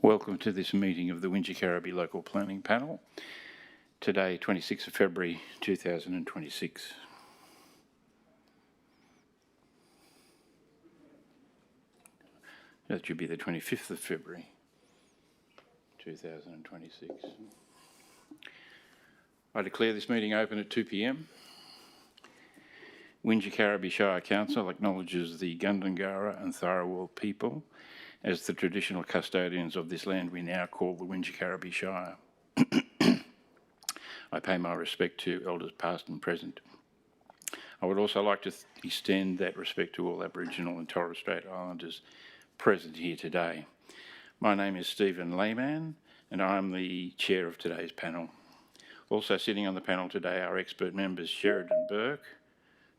Welcome to this meeting of the Wingecarribee Local Planning Panel. Today, 26th of February 2026. That should be the 25th of February 2026. I declare this meeting open at 2 p.m. Wingecarribee Shire Council acknowledges the Gundungurra and Tharawal people as the traditional custodians of this land we now call the Wingecarribee Shire. I pay my respect to elders past and present. I would also like to extend that respect to all Aboriginal and Torres Strait Islanders present here today. My name is Stephen Lehman and I'm the chair of today's panel. Also sitting on the panel today are expert members Sheridan Burke,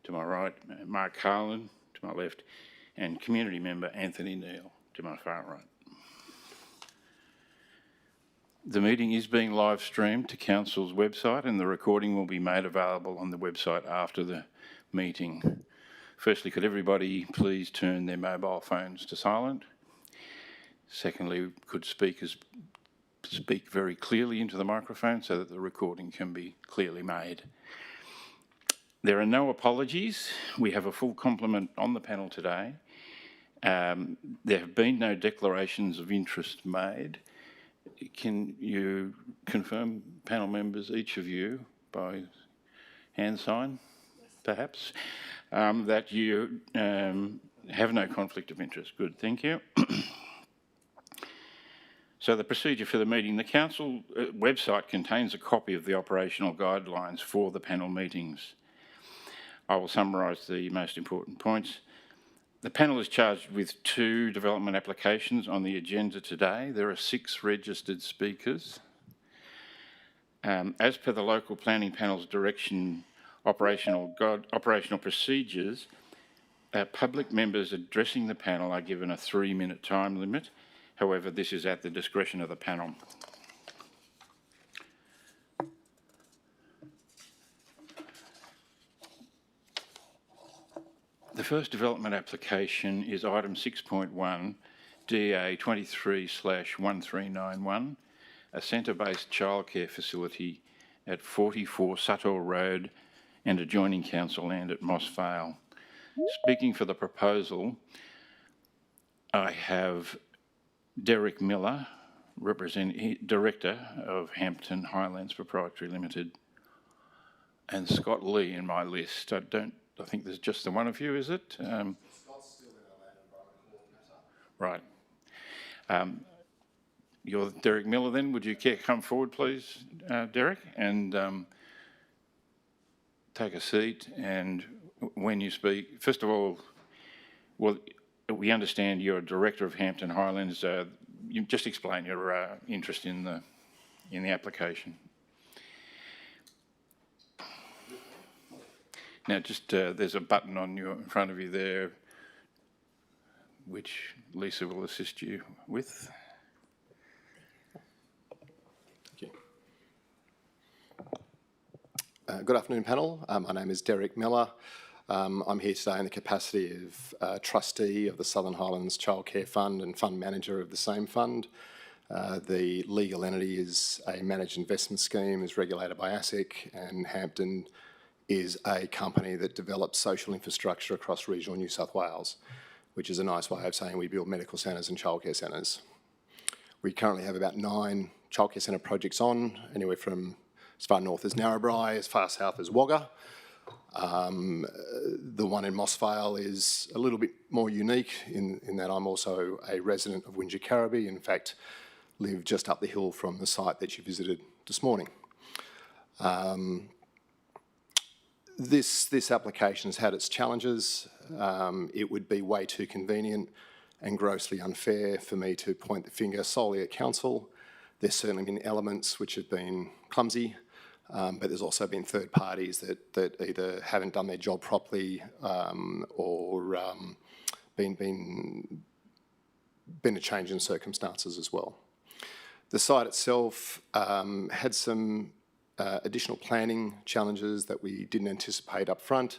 to my right, Mark Harlan, to my left, and community member Anthony Neal, to my far right. The meeting is being live streamed to Council's website and the recording will be made available on the website after the meeting. Firstly, could everybody please turn their mobile phones to silent? Secondly, could speakers speak very clearly into the microphone so that the recording can be clearly made. There are no apologies. We have a full complement on the panel today. There have been no declarations of interest made. Can you confirm, panel members, each of you, by hand sign, perhaps, that you have no conflict of interest? Good, thank you. So the procedure for the meeting, the Council website contains a copy of the operational guidelines for the panel meetings. I will summarise the most important points. The panel is charged with 2 development applications on the agenda today. There are 6 registered speakers. As per the local planning panel's direction, operational procedures, public members addressing the panel are given a 3-minute time limit. However, this is at the discretion of the panel. The first development application is item 6.1, DA 23/1391, a centre-based childcare facility at 44 Suttle Road and adjoining council land at Moss Vale. Speaking for the proposal, I have Derek Miller, Director of Hampton Highlands Proprietary Limited, and Scott Lee in my list. I think there's just the one of you, is it? Scott's still in a land environment court matter. Right. You're Derek Miller then. Would you care to come forward, please, Derek, and take a seat? And when you speak, first of all, well, we understand you're a Director of Hampton Highlands. You just explain your interest in the application. Now, just there's a button in front of you there, which Lisa will assist you with. Thank you. Good afternoon, panel. My name is Derek Miller. I'm here today in the capacity of trustee of the Southern Highlands Childcare Fund and fund manager of the same fund. The legal entity is a managed investment scheme, is regulated by ASIC, and Hampton is a company that develops social infrastructure across regional New South Wales, which is a nice way of saying we build medical centres and childcare centres. We currently have about 9 childcare centre projects on, anywhere from as far north as Narrabri, as far south as Wagga. The one in Moss Vale is a little bit more unique in that I'm also a resident of Wingecarribee. In fact, live just up the hill from the site that you visited this morning. This application has had its challenges. It would be way too convenient and grossly unfair for me to point the finger solely at council. There's certainly been elements which have been clumsy, but there's also been third parties that either haven't done their job properly or been a change in circumstances as well. The site itself had some additional planning challenges that we didn't anticipate up front.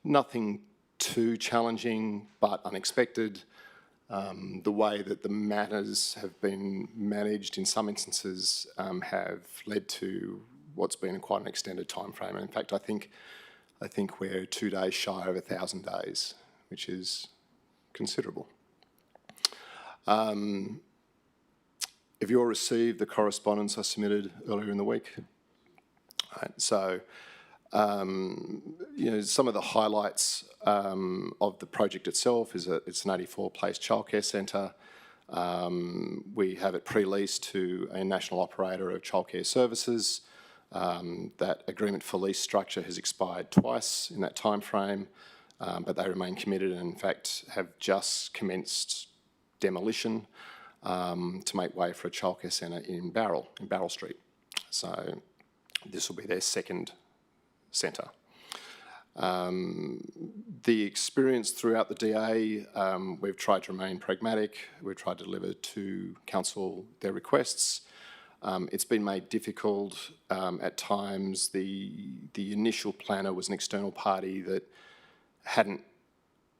Nothing too challenging, but unexpected. The way that the matters have been managed in some instances have led to what's been quite an extended time frame. And in fact, I think we're 2 days shy of 1,000 days, which is considerable. Have you all received the correspondence I submitted earlier in the week? Right, so, some of the highlights of the project itself is that it's an 84-place childcare centre. We have it pre-leased to a national operator of childcare services. That agreement for lease structure has expired twice in that time frame, but they remain committed and in fact have just commenced demolition to make way for a childcare centre in Barrel Street. So this will be their second centre. The experience throughout the DA, we've tried to remain pragmatic. We've tried to deliver to council their requests. It's been made difficult at times. The initial planner was an external party that hadn't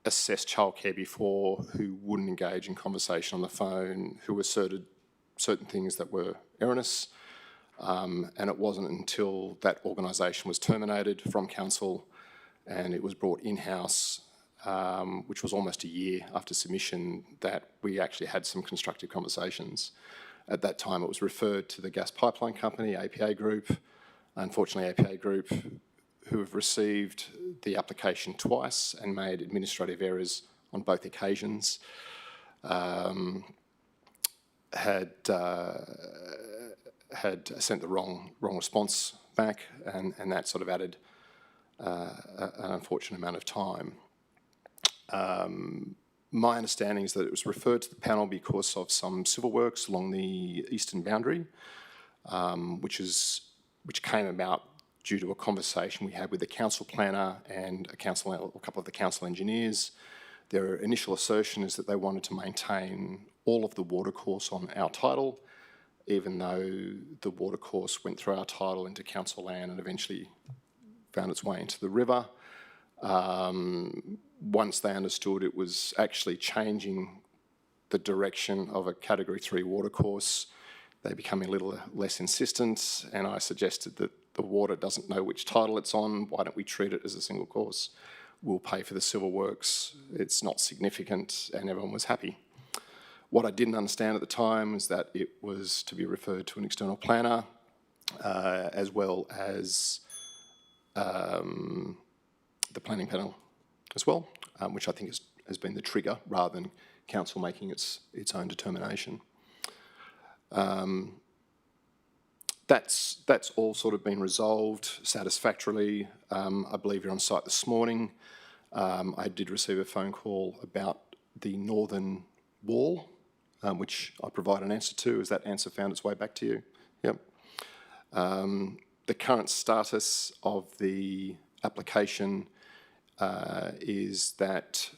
assessed childcare before, who wouldn't engage in conversation on the phone, who asserted certain things that were erroneous. And it wasn't until that organisation was terminated from council and it was brought in-house, which was almost a year after submission, that we actually had some constructive conversations. At that time, it was referred to the gas pipeline company, APA Group. Unfortunately, APA Group, who have received the application twice and made administrative errors on both occasions, had sent the wrong response back, and that sort of added an unfortunate amount of time. My understanding is that it was referred to the panel because of some civil works along the eastern boundary, which came about due to a conversation we had with the council planner and a couple of the council engineers. Their initial assertion is that they wanted to maintain all of the watercourse on our title, even though the watercourse went through our title into council land and eventually found its way into the river. Once they understood it was actually changing the direction of a Category 3 watercourse, they became a little less insistent, and I suggested that the water doesn't know which title it's on. Why don't we treat it as a single course? We'll pay for the civil works. It's not significant, and everyone was happy. What I didn't understand at the time is that it was to be referred to an external planner, as well as the planning panel as well, which I think has been the trigger rather than council making its own determination. That's all sort of been resolved satisfactorily. I believe you're on site this morning. I did receive a phone call about the northern wall, which I provide an answer to. Has that answer found its way back to you? Yep. The current status of the application is that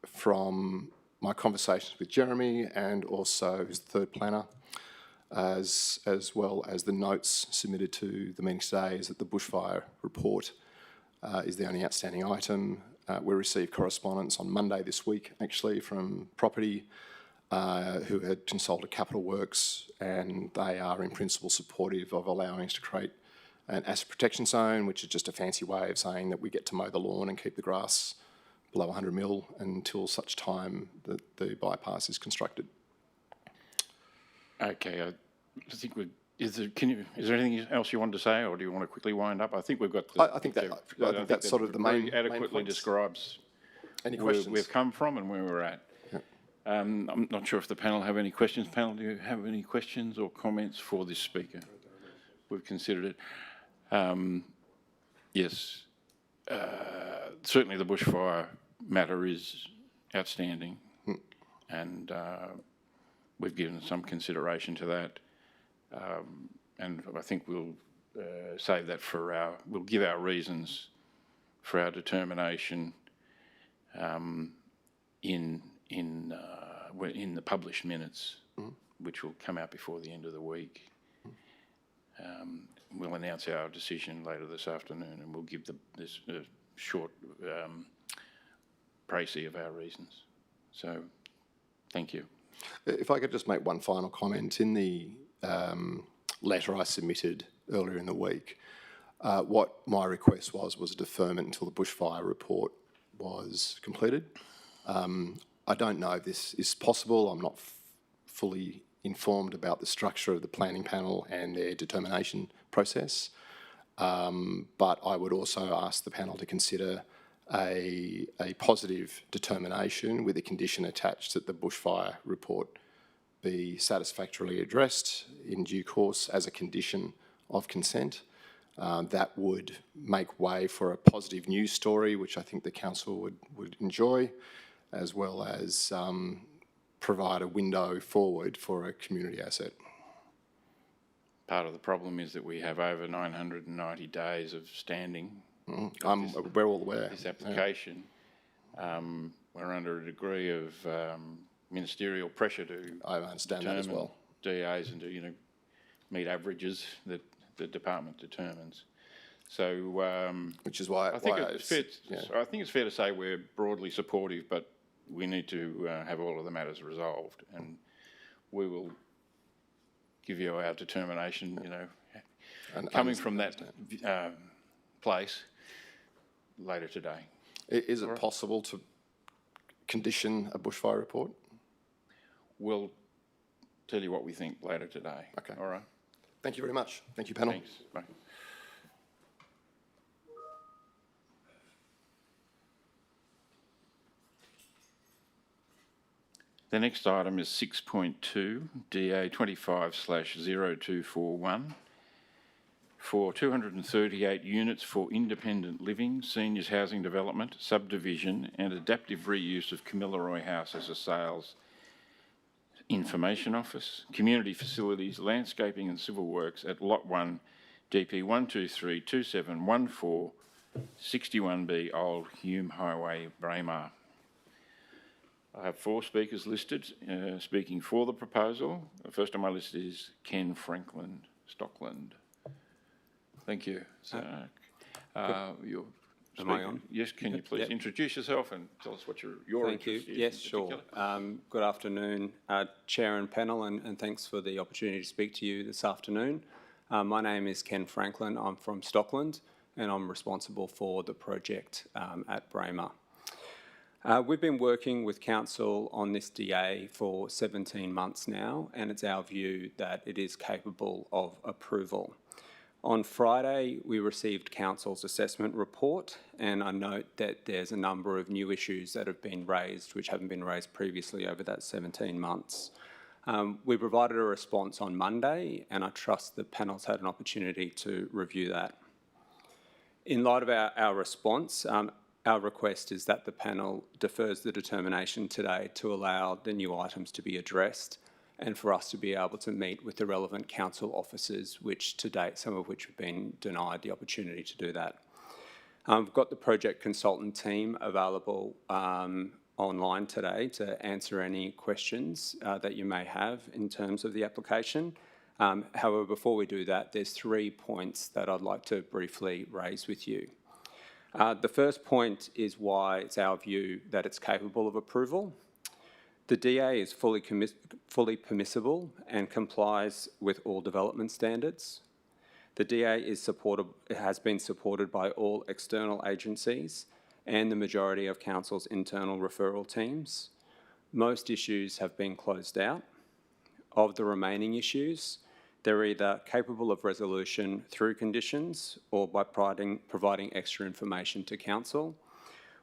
from my conversations with Jeremy and also his third planner, as well as the notes submitted to the meeting today, is that the bushfire report is the only outstanding item. We received correspondence on Monday this week, actually, from property who had consulted Capital Works, and they are in principle supportive of allowing us to create an asset protection zone, which is just a fancy way of saying that we get to mow the lawn and keep the grass below 100 mil until such time that the bypass is constructed. Okay, I think is there anything else you want to say, or do you want to quickly wind up? I think we've got. I think that's sort of the main. Adequately describes any questions where we've come from and where we're at. Yeah. I'm not sure if the panel have any questions. Panel, do you have any questions or comments for this speaker? We've considered it. Yes. Certainly, the bushfire matter is outstanding, and we've given some consideration to that. And I think we'll save that we'll give our reasons for our determination in the published minutes, which will come out before the end of the week. We'll announce our decision later this afternoon, and we'll give this short précis of our reasons. So Thank you. If I could just make one final comment. In the letter I submitted earlier in the week, what my request was a deferment until the bushfire report was completed. I don't know if this is possible. I'm not fully informed about the structure of the planning panel and their determination process. But I would also ask the panel to consider a positive determination with a condition attached that the bushfire report be satisfactorily addressed in due course as a condition of consent. That would make way for a positive news story, which I think the council would enjoy, as well as provide a window forward for a community asset. Part of the problem is that we have over 990 days of standing. We're all aware. This application. We're under a degree of ministerial pressure to I understand that as well. DAs and to meet averages that the department determines. So which is why I think it's fair to say we're broadly supportive, but we need to have all of the matters resolved, and we will give you our determination. Coming from that place later today. Is it possible to condition a bushfire report? We'll tell you what we think later today. Okay. All right. Thank you very much. Thank you, panel. Thanks. Bye. The next item is 6.2, DA 25/0241, for 238 units for independent living, seniors housing development, subdivision and adaptive reuse of Kamilaroi House as a sales information office, community facilities, landscaping and civil works at Lot 1, DP 1232714, 61B Old Hume Highway, Braemar. I have 4 speakers listed speaking for the proposal. First on my list is Ken Franklin, Stockland. Thank you. So, you're Am I on? Yes, can you please introduce yourself and tell us what your Thank you. interest is? Yes, sure. Good afternoon, Chair and panel, and thanks for the opportunity to speak to you this afternoon. My name is Ken Franklin. I'm from Stockland, and I'm responsible for the project at Braemar. We've been working with Council on this DA for 17 months now, and it's our view that it is capable of approval. On Friday, we received Council's assessment report, and I note that there's a number of new issues that have been raised which haven't been raised previously over that 17 months. We provided a response on Monday, and I trust the panel's had an opportunity to review that. In light of our response, our request is that the panel defers the determination today to allow the new items to be addressed and for us to be able to meet with the relevant council officers, which to date, some of which have been denied the opportunity to do that. We've got the project consultant team available online today to answer any questions that you may have in terms of the application. However, before we do that, there's 3 points that I'd like to briefly raise with you. The first point is why it's our view that it's capable of approval. The DA is fully permissible and complies with all development standards. The DA has been supported by all external agencies and the majority of Council's internal referral teams. Most issues have been closed out. Of the remaining issues, they're either capable of resolution through conditions or by providing extra information to Council,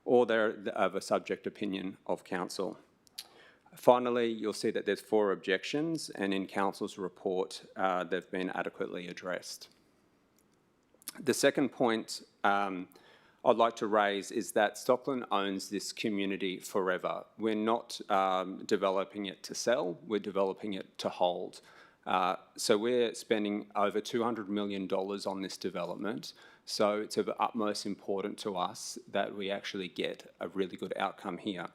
or they're of a subject opinion of Council. Finally, you'll see that there's 4 objections, and in Council's report, they've been adequately addressed. The second point I'd like to raise is that Stockland owns this community forever. We're not developing it to sell, we're developing it to hold. So we're spending over $200 million on this development, so it's of utmost importance to us that we actually get a really good outcome here.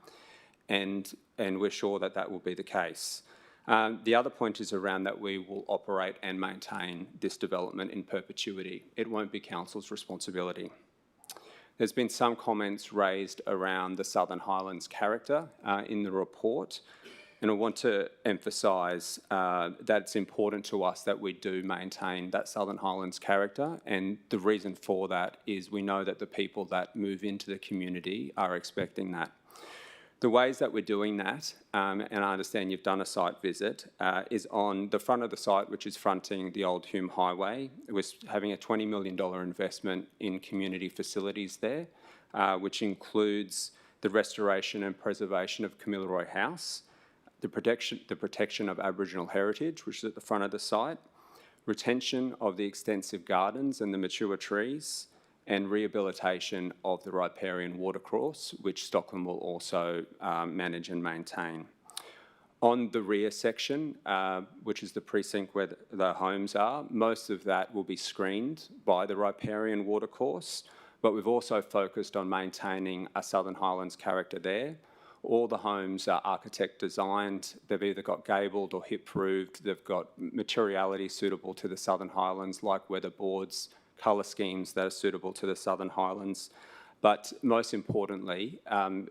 And we're sure that that will be the case. The other point is around that we will operate and maintain this development in perpetuity. It won't be Council's responsibility. There's been some comments raised around the Southern Highlands character in the report, And I want to emphasise that it's important to us that we do maintain that Southern Highlands character, and the reason for that is we know that the people that move into the community are expecting that. The ways that we're doing that, and I understand you've done a site visit, is on the front of the site, which is fronting the old Hume Highway. We're having a $20 million investment in community facilities there, which includes the restoration and preservation of Kamilaroi House, the protection of Aboriginal heritage, which is at the front of the site, retention of the extensive gardens and the mature trees, and rehabilitation of the riparian watercourse, which Stockland will also manage and maintain. On the rear section, which is the precinct where the homes are, most of that will be screened by the riparian watercourse, but we've also focused on maintaining a Southern Highlands character there. All the homes are architect designed. They've either got gabled or hip-roofed. They've got materiality suitable to the Southern Highlands, like weatherboards, colour schemes that are suitable to the Southern Highlands. But most importantly,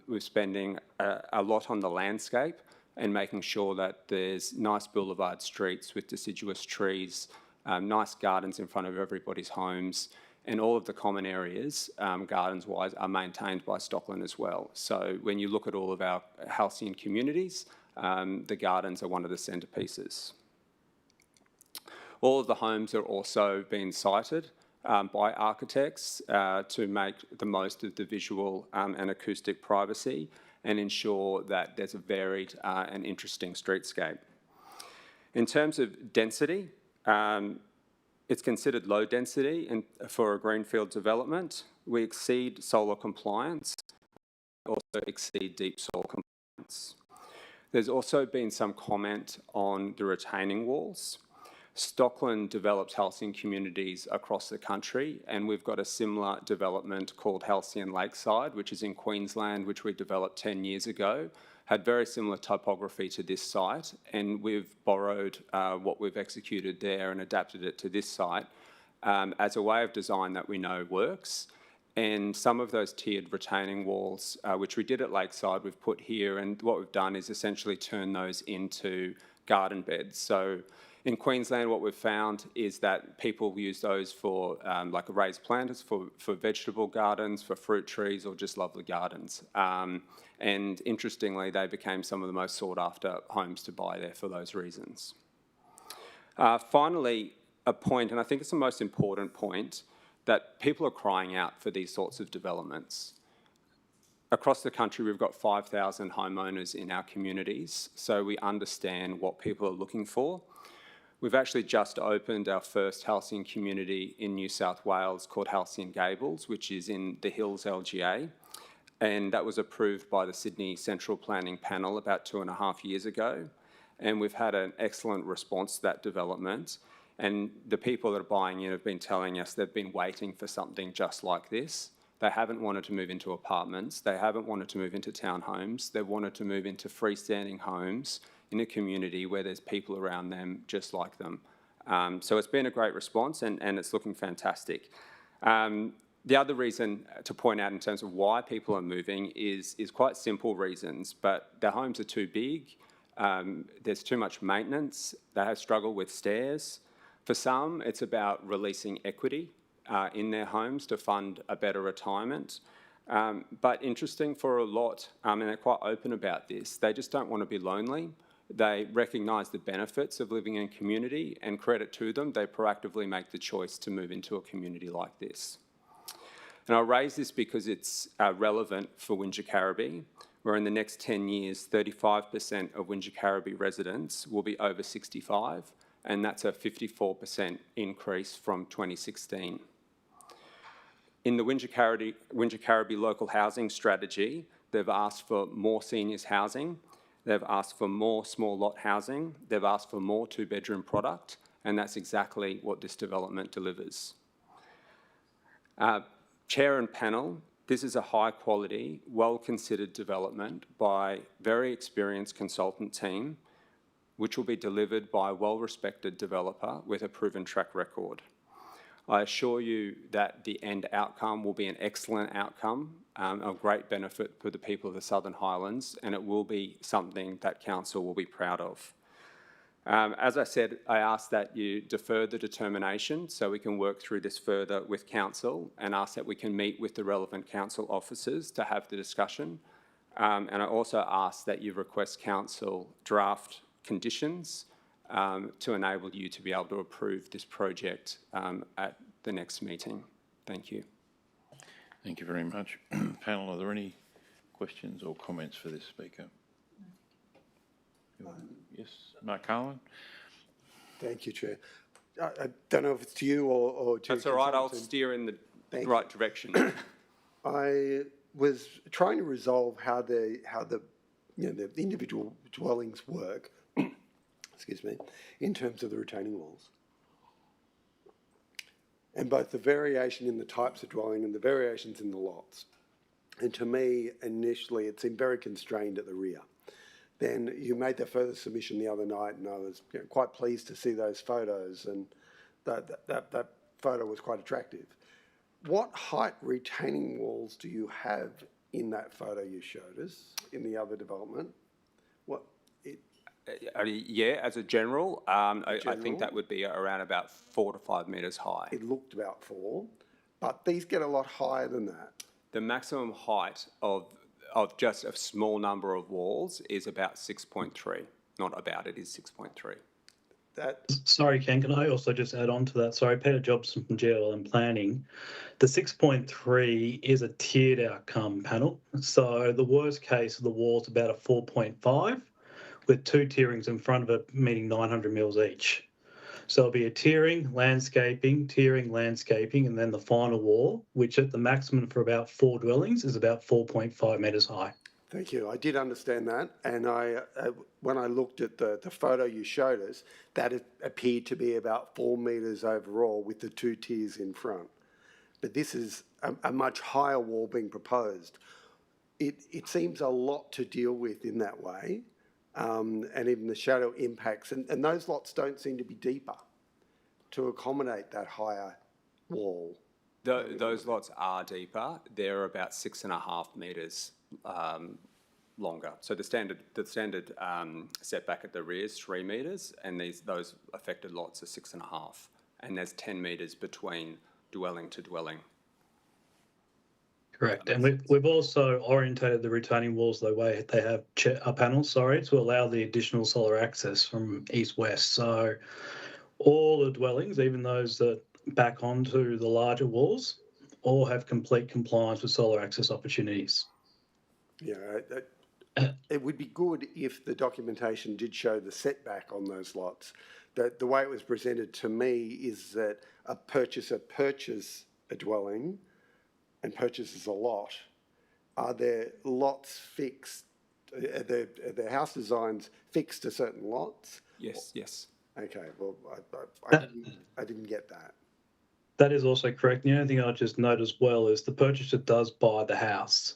we're spending a lot on the landscape and making sure that there's nice boulevard streets with deciduous trees, nice gardens in front of everybody's homes, and all of the common areas, gardens-wise, are maintained by Stockland as well. So when you look at all of our halcyon communities, the gardens are one of the centrepieces. All of the homes are also being sited by architects to make the most of the visual and acoustic privacy and ensure that there's a varied and interesting streetscape. In terms of density, it's considered low density for a greenfield development. We exceed solar compliance, also exceed deep soil compliance. There's also been some comment on the retaining walls. Stockland develops halcyon communities across the country, and we've got a similar development called Halcyon Lakeside, which is in Queensland, which we developed 10 years ago. Had very similar topography to this site, and we've borrowed what we've executed there and adapted it to this site as a way of design that we know works. And some of those tiered retaining walls, which we did at Lakeside, we've put here, and what we've done is essentially turn those into garden beds. So in Queensland, what we've found is that people use those for like raised planters, for vegetable gardens, for fruit trees, or just lovely gardens. And interestingly, they became some of the most sought after homes to buy there for those reasons. Finally, a point, and I think it's the most important point, that people are crying out for these sorts of developments. Across the country, we've got 5,000 homeowners in our communities, so we understand what people are looking for. We've actually just opened our first halcyon community in New South Wales called Halcyon Gables, which is in the Hills LGA. And that was approved by the Sydney Central Planning Panel about 2.5 years ago. And we've had an excellent response to that development. And the people that are buying in have been telling us they've been waiting for something just like this. They haven't wanted to move into apartments. They haven't wanted to move into townhomes. They've wanted to move into freestanding homes in a community where there's people around them just like them. So it's been a great response, and it's looking fantastic. The other reason to point out in terms of why people are moving is quite simple reasons, but their homes are too big, there's too much maintenance, they have struggled with stairs. For some, it's about releasing equity in their homes to fund a better retirement. But interesting for a lot, and they're quite open about this, they just don't want to be lonely. They recognise the benefits of living in community, and credit to them, they proactively make the choice to move into a community like this. And I raise this because it's relevant for Wingecarribee, where in the next 10 years, 35% of Wingecarribee residents will be over 65, and that's a 54% increase from 2016. In the Wingecarribee Local Housing Strategy, they've asked for more seniors housing, they've asked for more small lot housing, they've asked for more two-bedroom product, and that's exactly what this development delivers. Chair and panel, this is a high-quality, well-considered development by a very experienced consultant team, which will be delivered by a well-respected developer with a proven track record. I assure you that the end outcome will be an excellent outcome, of great benefit for the people of the Southern Highlands, and it will be something that Council will be proud of. As I said, I ask that you defer the determination so we can work through this further with Council, and ask that we can meet with the relevant Council officers to have the discussion. And I also ask that you request Council draft conditions to enable you to be able to approve this project at the next meeting. Thank you. Thank you very much. Panel, are there any questions or comments for this speaker? Yes, Mark Carlin? Thank you, Chair. I don't know if it's to you or to... That's all right, I'll consultant. steer in the Thank right direction. I was trying to resolve how the individual dwellings work, excuse me, in terms of the retaining walls. And both the variation in the types of dwelling and the variations in the lots. And to me, initially, it seemed very constrained at the rear. Then you made that further submission the other night, and I was quite pleased to see those photos, and that photo was quite attractive. What height retaining walls do you have in that photo you showed us in the other development? Yeah, as a general, I think that would be around about 4 to 5 metres high. It looked about 4, but these get a lot higher than that. The maximum height of just a small number of walls is about 6.3. Not about, it is 6.3. Sorry, Ken, can I also just add on to that? Sorry, Peter Jobson from GLM Planning. The 6.3 is a tiered outcome panel. So the worst case of the wall is about a 4.5 with 2 tierings in front of it meeting 900 mils each. So it'll be a tiering, landscaping, and then the final wall, which at the maximum for about 4 dwellings is about 4.5 metres high. Thank you. I did understand that, and when I looked at the photo you showed us, that it appeared to be about 4 metres overall with the 2 tiers in front. But this is a much higher wall being proposed. It seems a lot to deal with in that way, and even the shadow impacts, and those lots don't seem to be deeper to accommodate that higher wall. Those lots are deeper. They're about 6.5 metres longer. So the standard setback at the rear is 3 metres, and those affected lots are 6.5, and there's 10 metres between dwelling to dwelling. Correct, and we've also orientated the retaining walls the way they have panels, to allow the additional solar access from east-west. So all the dwellings, even those that back onto the larger walls, all have complete compliance with solar access opportunities. Yeah, it would be good if the documentation did show the setback on those lots. The way it was presented to me is that a purchaser purchases a dwelling and purchases a lot. Are their lots fixed? Are their house designs fixed to certain lots? Yes. Okay, well, I didn't get that. That is also correct. The only thing I'll just note as well is the purchaser does buy the house,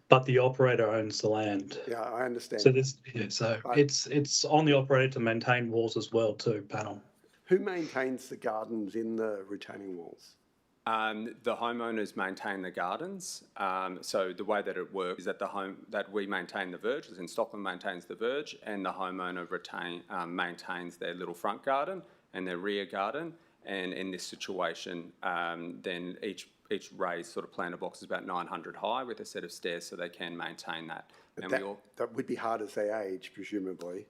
but the operator owns the land. Yeah, I understand. So it's on the operator to maintain walls as well too, panel. Who maintains the gardens in the retaining walls? The homeowners maintain the gardens. So the way that it works is that we maintain the verge, as in Stockland maintains the verge, and the homeowner maintains their little front garden and their rear garden. And in this situation, then each raised sort of planter box is about 900 high with a set of stairs, so they can maintain that. And that would be hard as they age, presumably.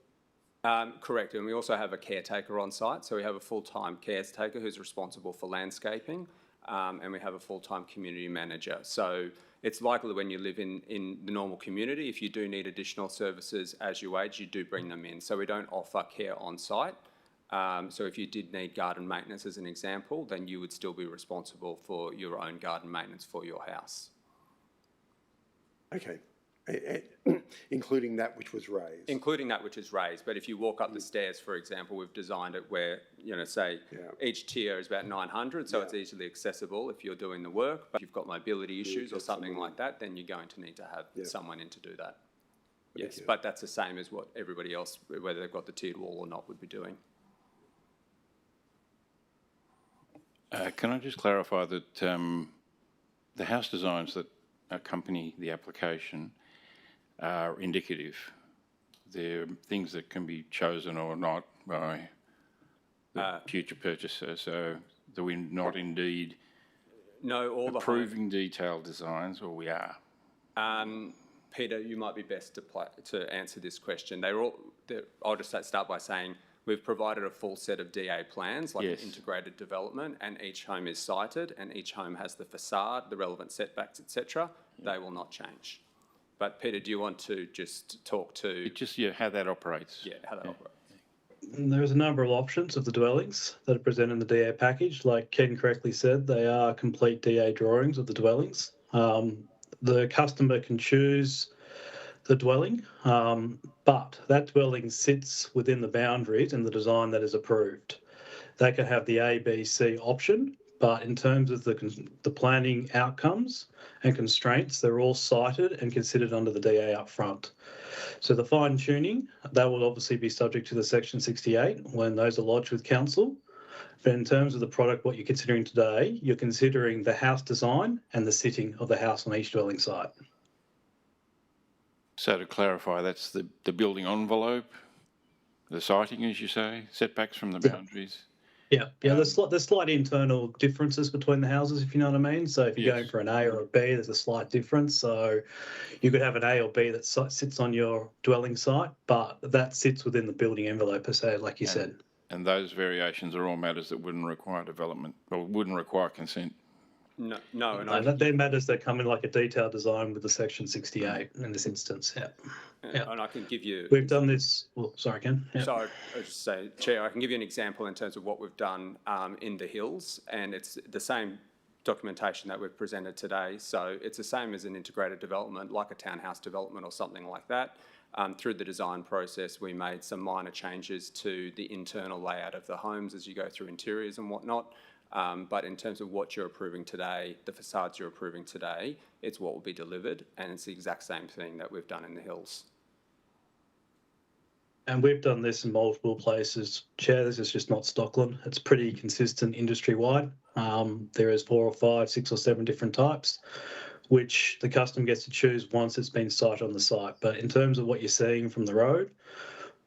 Correct, and we also have a caretaker on site. So we have a full-time caretaker who's responsible for landscaping, and we have a full-time community manager. So it's likely when you live in the normal community, if you do need additional services as you age, you do bring them in. So we don't offer care on site. So if you did need garden maintenance as an example, then you would still be responsible for your own garden maintenance for your house. Okay, including that which was raised. Including that which is raised, but if you walk up the stairs, for example, we've designed it where, each tier is about 900, so it's easily accessible if you're doing the work, but if you've got mobility issues or something like that, then you're going to need to have someone in to do that. Yes, but that's the same as what everybody else, whether they've got the tiered wall or not, would be doing. Can I just clarify that the house designs that accompany the application are indicative? They're things that can be chosen or not by the future purchaser, so that we're not indeed No, all the approving detailed designs, or we are? Peter, you might be best to answer this question. I'll just start by saying we've provided a full set of DA plans, like Yes. an integrated development, and each home is cited, and each home has the facade, the relevant setbacks, etc. They will not change. But Peter, do you want to just talk to Just, how that operates. how that operates? There's a number of options of the dwellings that are presented in the DA package. Like Ken correctly said, they are complete DA drawings of the dwellings. The customer can choose the dwelling, but that dwelling sits within the boundaries in the design that is approved. They can have the A, B, C option, but in terms of the planning outcomes and constraints, they're all cited and considered under the DA up front. So the fine tuning, that will obviously be subject to the Section 68 when those are lodged with council. But in terms of the product, what you're considering today, you're considering the house design and the sitting of the house on each dwelling site. So to clarify, that's the building envelope, the siting, as you say, setbacks from the boundaries. Yeah, there's slight internal differences between the houses, if you know what I mean. So if you're Yes. going for an A or a B, there's a slight difference. So you could have an A or B that sits on your dwelling site, but that sits within the building envelope per se, like you said. And those variations are all matters that wouldn't require development or wouldn't require consent. No, and They're matters that come in like a detailed design with the Section 68 in this instance. Yeah. and I can give you. We've done this. Well, sorry, Ken. Yeah. So I just say, Chair, I can give you an example in terms of what we've done in the Hills, and it's the same documentation that we've presented today. So it's the same as an integrated development, like a townhouse development or something like that. Through the design process, we made some minor changes to the internal layout of the homes as you go through interiors and whatnot. But in terms of what you're approving today, the facades you're approving today, it's what will be delivered, and it's the exact same thing that we've done in the Hills. And we've done this in multiple places. Chair, this is just not Stockland. It's pretty consistent industry-wide. There is 4 or 5, 6 or 7 different types, which the customer gets to choose once it's been sited on the site. But in terms of what you're seeing from the road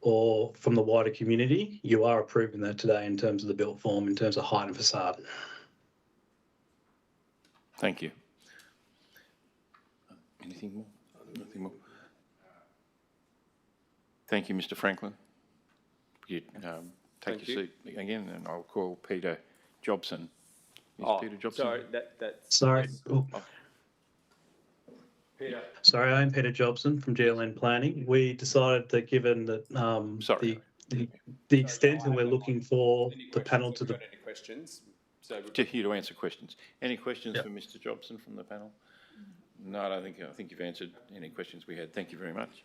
or from the wider community, you are approving that today in terms of the built form, in terms of height and facade. Thank you. Anything more? Nothing more. Thank you, Mr. Franklin. You take your seat again, and I'll call Peter Jobson. Is Peter Jobson? Sorry, that's... Sorry. Oh. Peter. Sorry, I'm Peter Jobson from GLN Planning. We decided that given that the extent and we're looking for the panel to... Any questions? To here to answer questions. Any questions for Mr. Jobson from the panel? No, I think you've answered any questions we had. Thank you very much.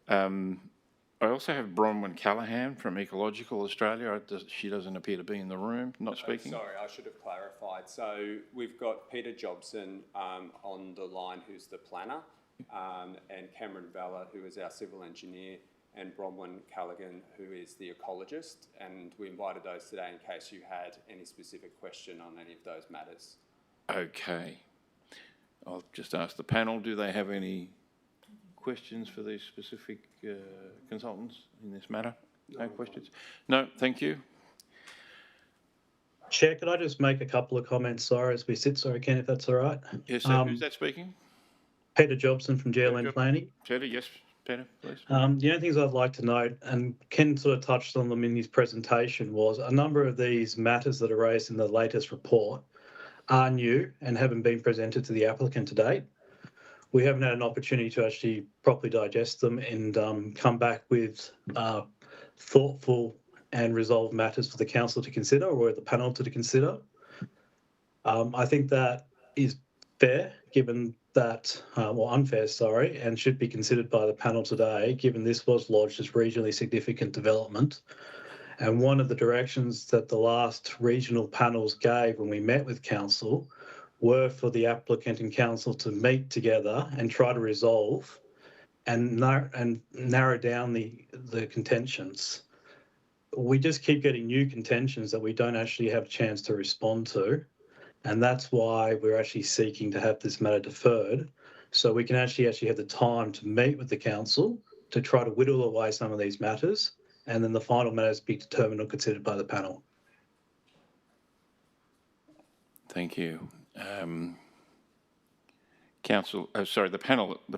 I also have Bronwyn Callahan from Ecological Australia. She doesn't appear to be in the room, not speaking. Sorry, I should have clarified. So we've got Peter Jobson on the line, who's the planner, and Cameron Vella, who is our civil engineer, and Bronwyn Callaghan, who is the ecologist. And we invited those today in case you had any specific question on any of those matters. Okay. I'll just ask the panel, do they have any questions for these specific consultants in this matter? No questions? No, thank you. Chair, could I just make a couple of comments, sorry, as we sit? Sorry, Ken, if that's all right. Yes, sir. Who's that speaking? Peter Jobson from GLN Planning. Peter, yes, Peter, please. The only things I'd like to note, and Ken sort of touched on them in his presentation, was a number of these matters that are raised in the latest report are new and haven't been presented to the applicant to date. We haven't had an opportunity to actually properly digest them and come back with thoughtful and resolved matters for the council to consider or the panel to consider. I think that is fair, given that, or unfair, sorry, and should be considered by the panel today, given this was lodged as regionally significant development. And one of the directions that the last regional panels gave when we met with council were for the applicant and council to meet together and try to resolve and narrow down the contentions. we just keep getting new contentions that we don't actually have a chance to respond to. And that's why we're actually seeking to have this matter deferred, so we can actually have the time to meet with the council to try to whittle away some of these matters, and then the final matters be determined or considered by the panel. Thank you. The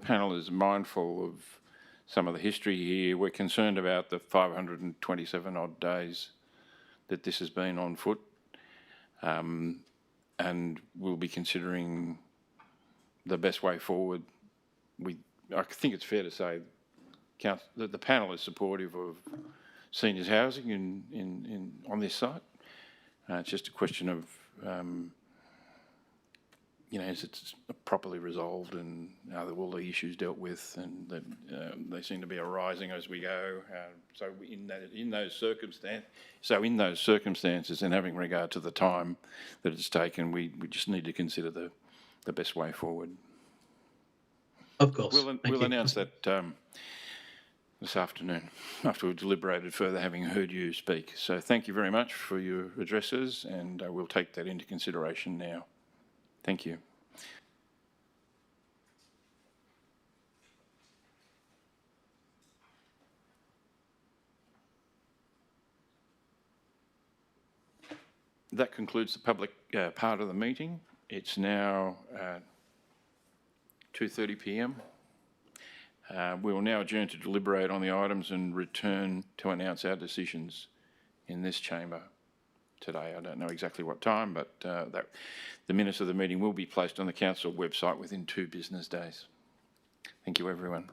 panel is mindful of some of the history here. We're concerned about the 527 odd days that this has been on foot. And we'll be considering the best way forward. I think it's fair to say that the panel is supportive of seniors housing on this site. It's just a question of is it properly resolved and are all the issues dealt with, and that they seem to be arising as we go. So in those circumstances, and having regard to the time that it's taken, we just need to consider the best way forward. Of course. We'll announce that this afternoon after we've deliberated further, having heard you speak. So thank you very much for your addresses, and we'll take that into consideration now. Thank you. That concludes the public part of the meeting. It's now 2:30 p.m. We will now adjourn to deliberate on the items and return to announce our decisions in this chamber today. I don't know exactly what time, but the minutes of the meeting will be placed on the council website within 2 business days. Thank you, everyone.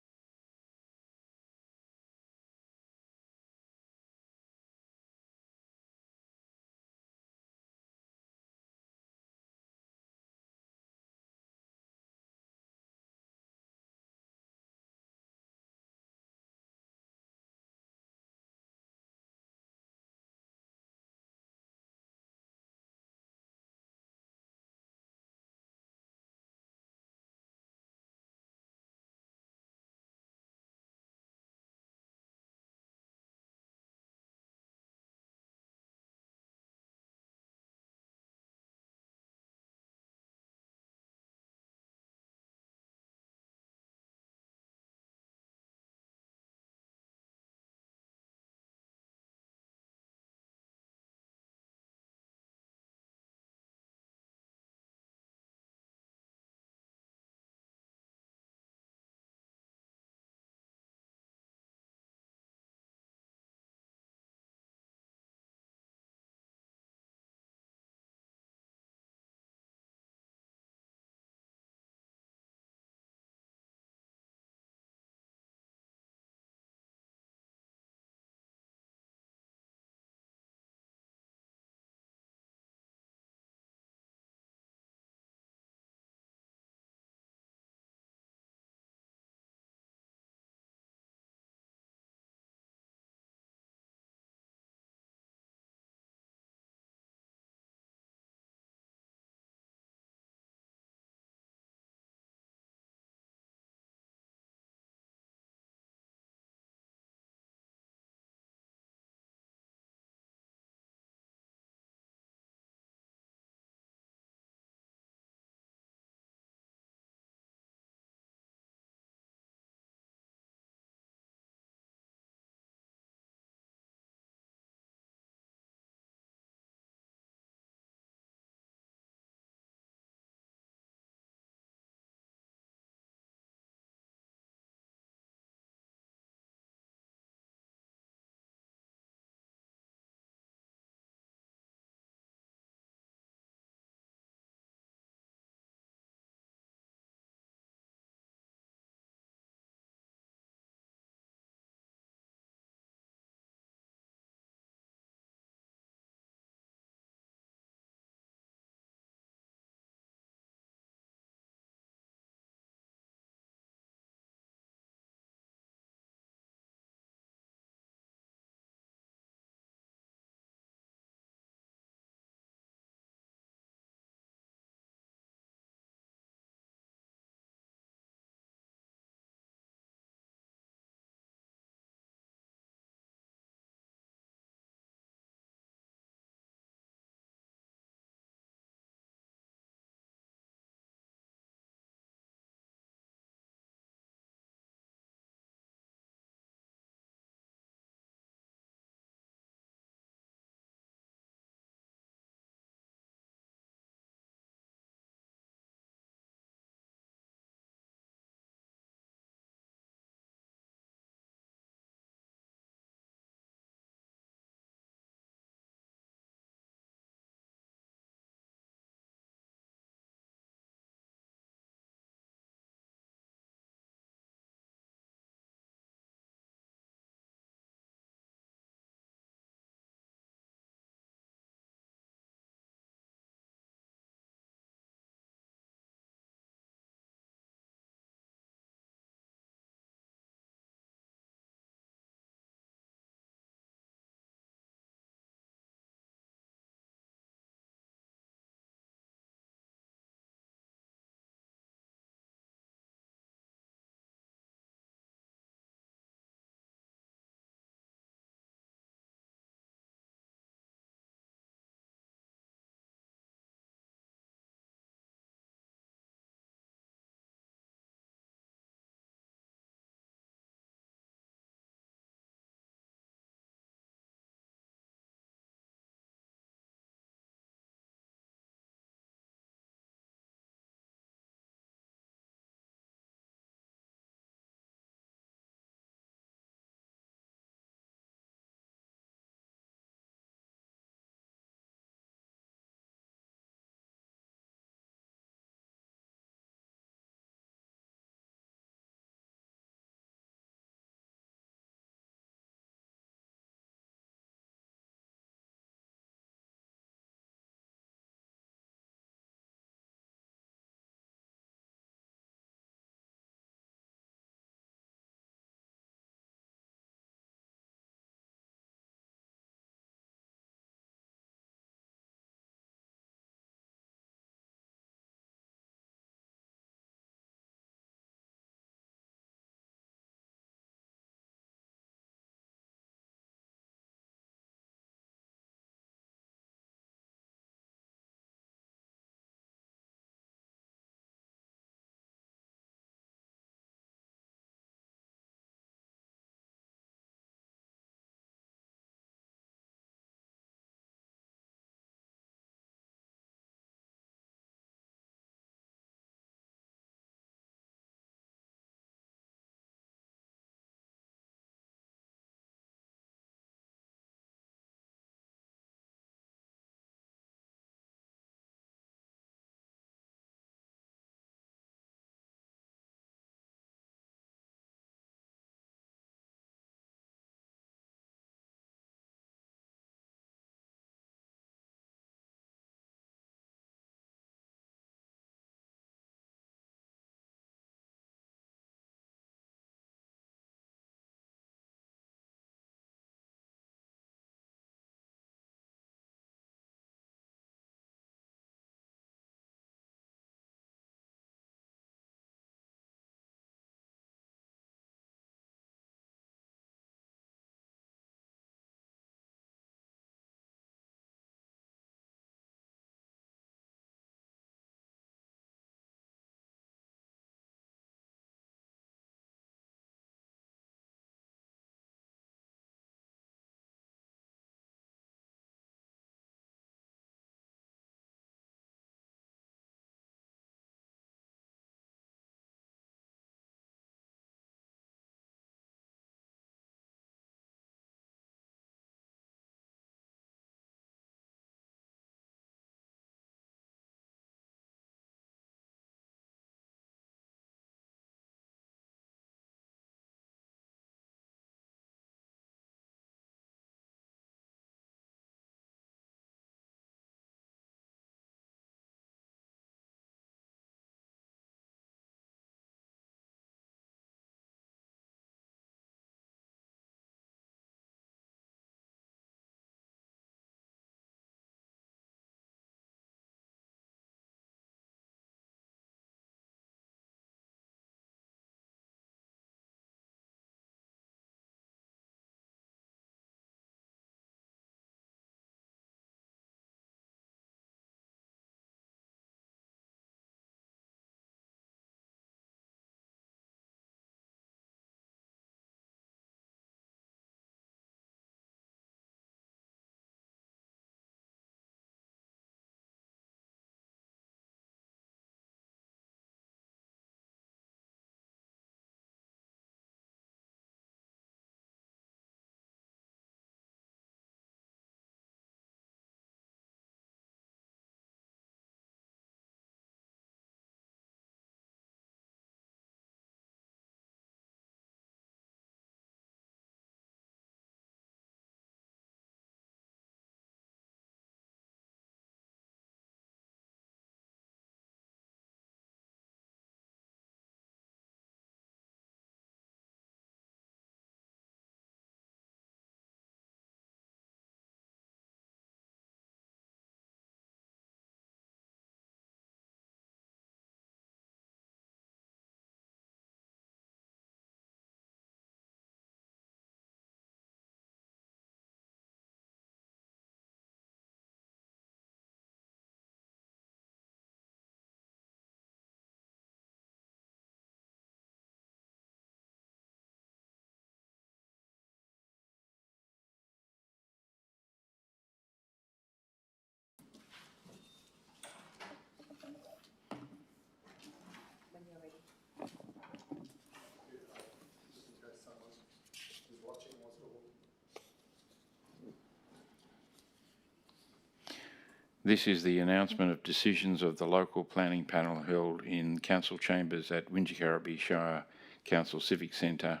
This is the announcement of decisions of the local planning panel held in council chambers at Wingecarribee Shire Council Civic Centre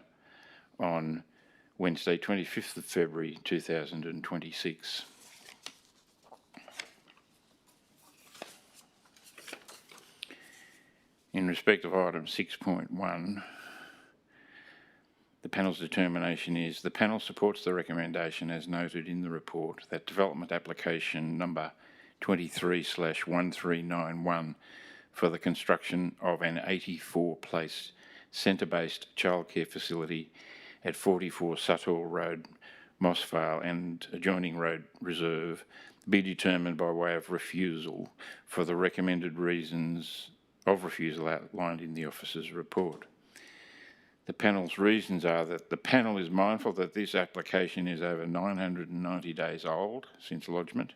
on Wednesday, 25th of February 2026. In respect of item 6.1, the panel's determination is the panel supports the recommendation as noted in the report that development application number 23/1391 for the construction of an 84-place centre-based childcare facility at 44 Suttle Road, Mossvale and adjoining road reserve be determined by way of refusal for the recommended reasons of refusal outlined in the officer's report. The panel's reasons are that the panel is mindful that this application is over 990 days old since lodgement.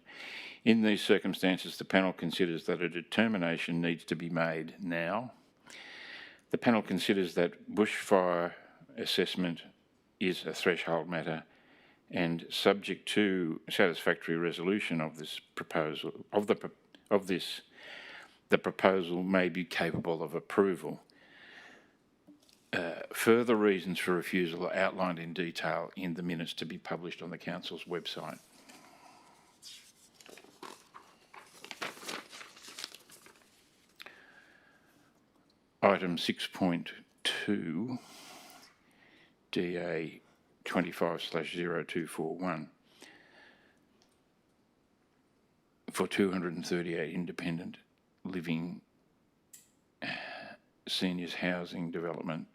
In these circumstances, the panel considers that a determination needs to be made now. The panel considers that bushfire assessment is a threshold matter and subject to satisfactory resolution of this proposal, the proposal may be capable of approval. Further reasons for refusal are outlined in detail in the minutes to be published on the Council's website. Item 6.2, DA 25/0241 for 238 independent living seniors housing development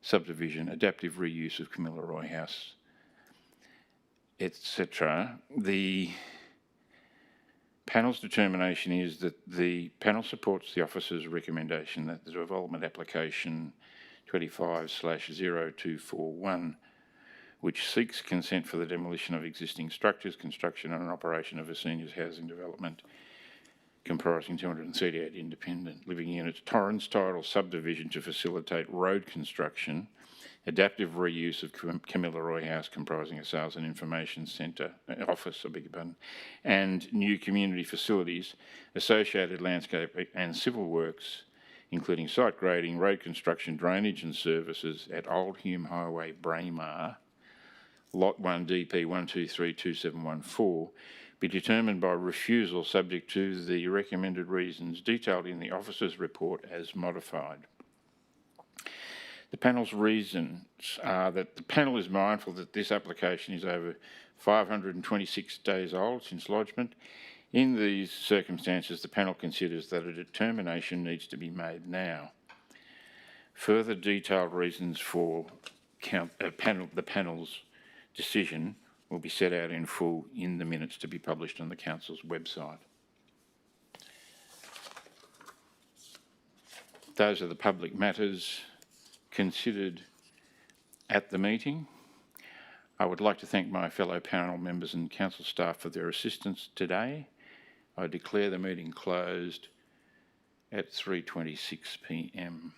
subdivision, adaptive reuse of Kamilaroi House, etc. The panel's determination is that the panel supports the officer's recommendation that the development application 25/0241, which seeks consent for the demolition of existing structures, construction and operation of a seniors housing development comprising 238 independent living units, Torrens title subdivision to facilitate road construction, adaptive reuse of Kamilaroi House comprising a sales and information centre, office, and new community facilities, associated landscape and civil works, including site grading, road construction, drainage and services at Old Hume Highway, Braemar, Lot 1 DP 1232714, be determined by refusal subject to the recommended reasons detailed in the officer's report as modified. The panel's reasons are that the panel is mindful that this application is over 526 days old since lodgement. In these circumstances, the panel considers that a determination needs to be made now. Further detailed reasons for the panel's decision will be set out in full in the minutes to be published on the Council's website. Those are the public matters considered at the meeting. I would like to thank my fellow panel members and Council staff for their assistance today. I declare the meeting closed at 3:26 p.m.